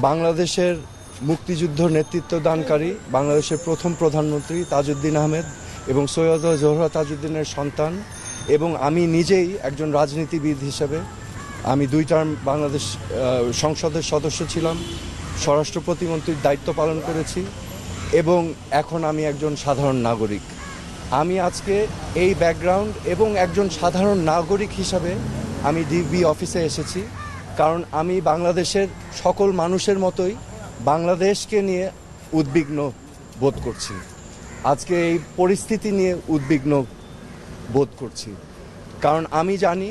বাংলাদেশের মুক্তিযুদ্ধ নেতৃত্বদানকারী বাংলাদেশের প্রথম প্রধানমন্ত্রী তাজউদ্দিন আহমেদ এবং সৈয়দ জোহরা তাজউদ্দিনের সন্তান, এবং আমি নিজেই একজন রাজনীতিবিদ হিসেবে আমি 2 টার্ম বাংলাদেশ সংসদের সদস্য ছিলাম, স্বরাষ্ট্র প্রতিমন্ত্রীর দায়িত্ব পালন করেছি এবং এখন আমি একজন সাধারণ নাগরিক। আমি আজকে এই ব্যাকগ্রাউন্ড এবং একজন সাধারণ নাগরিক হিসাবে আমি ডিবি অফিসে এসেছি, কারণ আমি বাংলাদেশের সকল মানুষের মতোই বাংলাদেশকে নিয়ে উদ্বিগ্ন বোধ করছি। আজকে এই পরিস্থিতি নিয়ে উদ্বিগ্ন বোধ করছি, কারণ আমি জানি,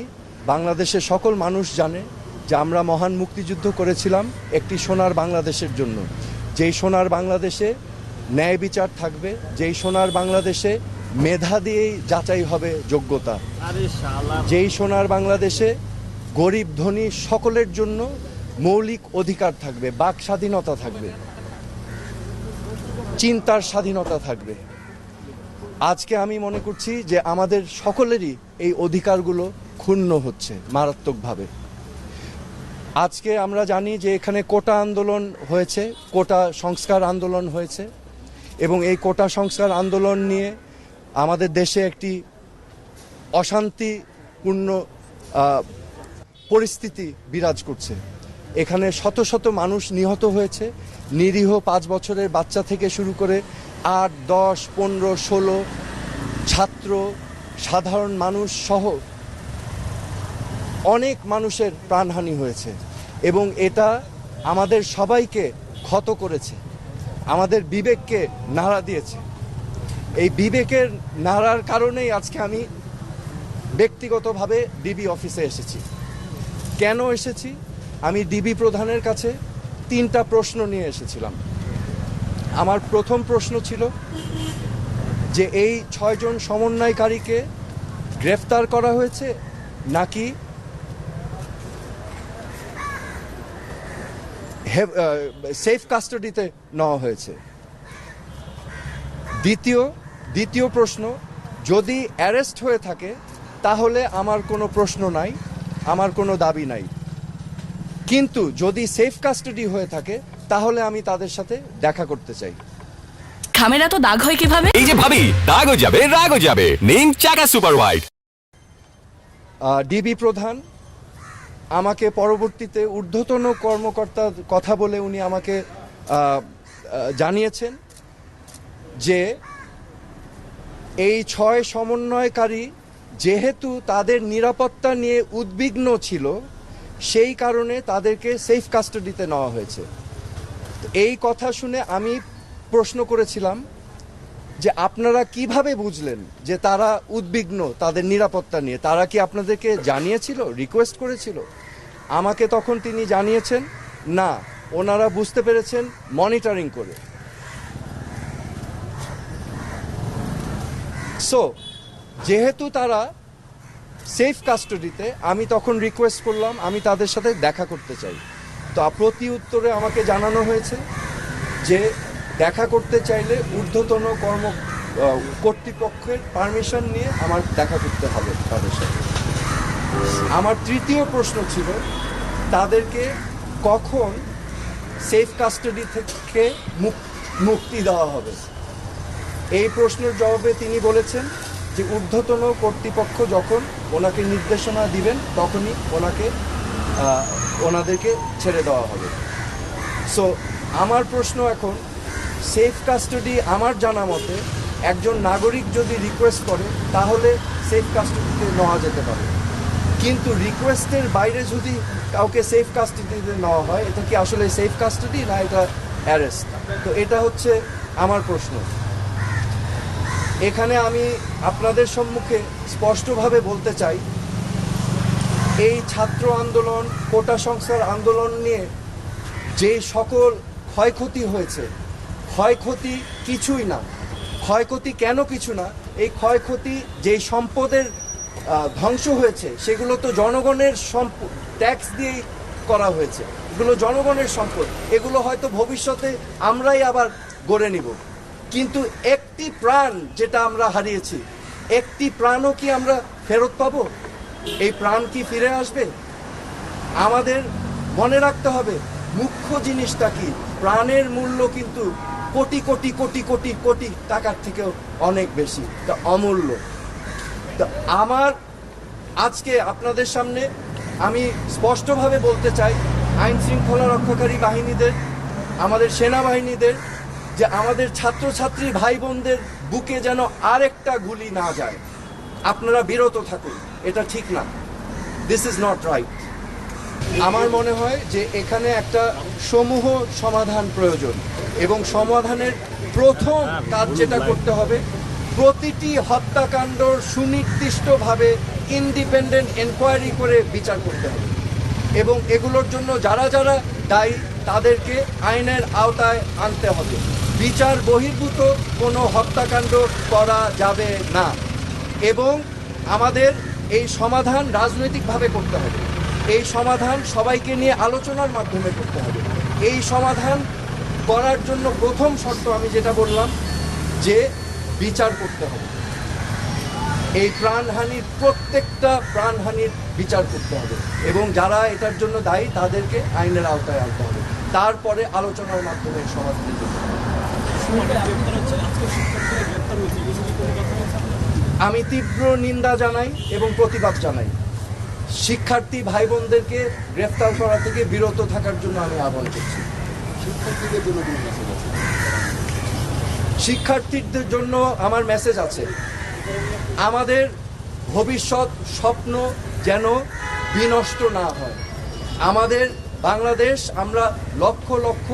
বাংলাদেশের সকল মানুষ জানে যে আমরা মহান মুক্তিযুদ্ধ করেছিলাম একটি সোনার বাংলাদেশের জন্য, যেই সোনার বাংলাদেশে ন্যায় বিচার থাকবে, যেই সোনার বাংলাদেশে মেধা দিয়েই যাচাই হবে যোগ্যতা, যেই সোনার বাংলাদেশে গরিব ধনী সকলের জন্য মৌলিক অধিকার থাকবে, বাক স্বাধীনতা থাকবে, চিন্তার স্বাধীনতা থাকবে। আজকে আমি মনে করছি যে আমাদের সকলেরই এই অধিকারগুলো ক্ষুণ্ণ হচ্ছে মারাত্মকভাবে। আজকে আমরা জানি যে এখানে কোটা আন্দোলন হয়েছে, কোটা সংস্কার আন্দোলন হয়েছে, এবং এই কোটা সংস্কার আন্দোলন নিয়ে আমাদের দেশে একটি অশান্তিপূর্ণ পরিস্থিতি বিরাজ করছে। এখানে শত শত মানুষ নিহত হয়েছে, নিরীহ 5 বছরের বাচ্চা থেকে শুরু করে 8, 10, 15, 16 ছাত্র, সাধারণ মানুষ সহ অনেক মানুষের প্রাণহানি হয়েছে, এবং এটা আমাদের সবাইকে ক্ষত করেছে, আমাদের বিবেককে নাড়া দিয়েছে। এই বিবেকের নাড়ার কারণেই আজকে আমি ব্যক্তিগতভাবে ডিবি অফিসে এসেছি। কেন এসেছি? আমি ডিবি প্রধানের কাছে 3টা প্রশ্ন নিয়ে এসেছিলাম। আমার প্রথম প্রশ্ন ছিল যে এই 6 জন সমন্বয়কারীকে গ্রেফতার করা হয়েছে নাকি সেফ কাস্টাডিতে নেওয়া হয়েছে। দ্বিতীয় প্রশ্ন, যদি অ্যারেস্ট হয়ে থাকে তাহলে আমার কোনো প্রশ্ন নাই, আমার কোনো দাবি নাই, কিন্তু যদি সেফ কাস্টাডি হয়ে থাকে তাহলে আমি তাদের সাথে দেখা করতে চাই। খামেরা তো দাগ হয় কিভাবে? এই যে ভাবি, দাগও যাবে রাগও যাবে, নিন চাকা সুপার হোয়াইট। ডিবি প্রধান আমাকে পরবর্তীতে ঊর্ধ্বতন কর্মকর্তার কথা বলে উনি আমাকে জানিয়েছেন যে এই 6 সমন্বয়কারী যেহেতু তাদের নিরাপত্তা নিয়ে উদ্বিগ্ন ছিল, সেই কারণে তাদেরকে সেফ কাস্টাডিতে নেওয়া হয়েছে। এই কথা শুনে আমি প্রশ্ন করেছিলাম যে আপনারা কিভাবে বুঝলেন যে তারা উদ্বিগ্ন তাদের নিরাপত্তা নিয়ে? তারা কি আপনাদেরকে জানিয়েছিল, রিকোয়েস্ট করেছিল? আমাকে তখন তিনি জানিয়েছেন না, ওনারা বুঝতে পেরেছেন মনিটরিং করে। সো যেহেতু তারা সেফ কাস্টাডিতে, আমি তখন রিকোয়েস্ট করলাম আমি তাদের সাথে দেখা করতে চাই। তো প্রতি উত্তরে আমাকে জানানো হয়েছে যে দেখা করতে চাইলে ঊর্ধ্বতন কর্তৃপক্ষের পারমিশন নিয়ে আমার দেখা করতে হবে তাদের সাথে। আমার তৃতীয় প্রশ্ন ছিল তাদেরকে কখন সেফ কাস্টাডি থেকে মুক্তি দেওয়া হবে। এই প্রশ্নের জবাবে তিনি বলেছেন যে ঊর্ধ্বতন কর্তৃপক্ষ যখন ওনাকে নির্দেশনা দিবেন তখনই ওনাদেরকে ছেড়ে দেওয়া হবে। সো আমার প্রশ্ন এখন, সেফ কাস্টাডি আমার জানা মতে একজন নাগরিক যদি রিকোয়েস্ট করে তাহলে সেফ কাস্টাডিতে নেওয়া যেতে পারে, কিন্তু রিকোয়েস্টের বাইরে যদি কাউকে সেফ কাস্টাডিতে নেওয়া হয়, এটা কি আসলে সেফ কাস্টাডি না এটা অ্যারেস্ট? তো এটা হচ্ছে আমার প্রশ্ন। এখানে আমি আপনাদের সম্মুখে স্পষ্টভাবে বলতে চাই, এই ছাত্র আন্দোলন, কোটা সংস্কার আন্দোলন নিয়ে যে সকল ক্ষয়ক্ষতি হয়েছে, ক্ষয়ক্ষতি কিছুই না। ক্ষয়ক্ষতি কেন কিছু না? এই ক্ষয়ক্ষতি যেই সম্পদের ধ্বংস হয়েছে সেগুলো তো জনগণের ট্যাক্স দিয়েই করা হয়েছে, এগুলো জনগণের সম্পদ, এগুলো হয়তো ভবিষ্যতে আমরাই আবার গড়ে নিব, কিন্তু একটি প্রাণ যেটা আমরা হারিয়েছি, একটি প্রাণও কি আমরা ফেরত পাবো? এই প্রাণ কি ফিরে আসবে? আমাদের মনে রাখতে হবে মুখ্য জিনিসটা কি? প্রাণের মূল্য কিন্তু কোটি কোটি কোটি কোটি কোটি টাকার থেকেও অনেক বেশি, তা অমূল্য। তা আমার আজকে আপনাদের সামনে আমি স্পষ্টভাবে বলতে চাই, আইন শৃঙ্খলা রক্ষাকারী বাহিনীদের, আমাদের সেনাবাহিনীদের, যে আমাদের ছাত্রছাত্রী ভাই বোনদের বুকে যেন আরেকটা গুলি না যায়। আপনারা বিরত থাকুন, এটা ঠিক না। This is not right. আমার মনে হয় যে এখানে একটা সমূহ সমাধান প্রয়োজন, এবং সমাধানের প্রথম কাজ যেটা করতে হবে, প্রতিটি হত্যাকাণ্ড সুনির্দিষ্টভাবে ইন্ডিপেন্ডেন্ট এনকোয়ারি করে বিচার করতে হবে, এবং এগুলোর জন্য যারা যারা দায়ী তাদেরকে আইনের আওতায় আনতে হবে। বিচার বহির্ভূত কোনো হত্যাকাণ্ড করা যাবে না, এবং আমাদের এই সমাধান রাজনৈতিকভাবে করতে হবে। এই সমাধান সবাইকে নিয়ে আলোচনার মাধ্যমে করতে হবে। এই সমাধান করার জন্য প্রথম শর্ত আমি যেটা বললাম, যে বিচার করতে হবে। এই প্রাণহানির, প্রত্যেকটা প্রাণহানির বিচার করতে হবে, এবং যারা এটার জন্য দায়ী তাদেরকে আইনের আওতায় আনতে হবে। তারপরে আলোচনার মাধ্যমে সমাধানের জন্য আমি তীব্র নিন্দা জানাই এবং প্রতিবাদ জানাই। শিক্ষার্থী ভাই বোনদেরকে গ্রেফতার করা থেকে বিরত থাকার জন্য আমি আহ্বান করছি। শিক্ষার্থীদের জন্য আমার মেসেজ আছে, আমাদের ভবিষ্যৎ স্বপ্ন যেন বিনষ্ট না হয়। আমাদের বাংলাদেশ আমরা লক্ষ লক্ষ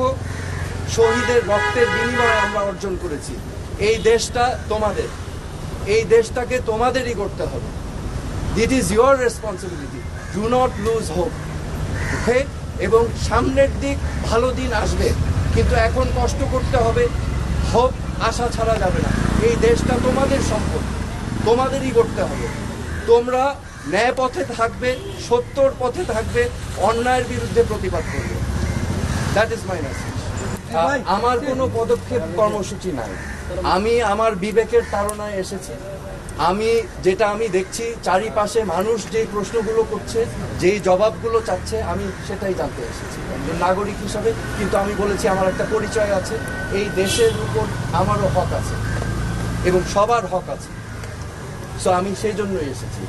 শহীদের রক্তের বিনিময়ে আমরা অর্জন করেছি। এই দেশটা তোমাদের, এই দেশটাকে তোমাদেরই করতে হবে। This is your responsibility. Do not lose hope, okay? এবং সামনের দিক ভালো দিন আসবে, কিন্তু এখন কষ্ট করতে হবে। হোপ, আশা ছাড়া যাবে না। এই দেশটা তোমাদের সম্পদ, তোমাদেরই করতে হবে। তোমরা ন্যায় পথে থাকবে, সত্যর পথে থাকবে, অন্যায়ের বিরুদ্ধে প্রতিবাদ করবে। That is my message. আমার কোনো পদক্ষেপ কর্মসূচি নাই। আমি আমার বিবেকের তাড়নায় এসেছি। যেটা আমি দেখছি চারিপাশে মানুষ যেই প্রশ্নগুলো করছে, যেই জবাবগুলো চাচ্ছে, আমি সেটাই জানতে এসেছি একজন নাগরিক হিসাবে। কিন্তু আমি বলেছি আমার একটা পরিচয় আছে, এই দেশের উপর আমারও হক আছে এবং সবার হক আছে। সো আমি সেই জন্যই এসেছি।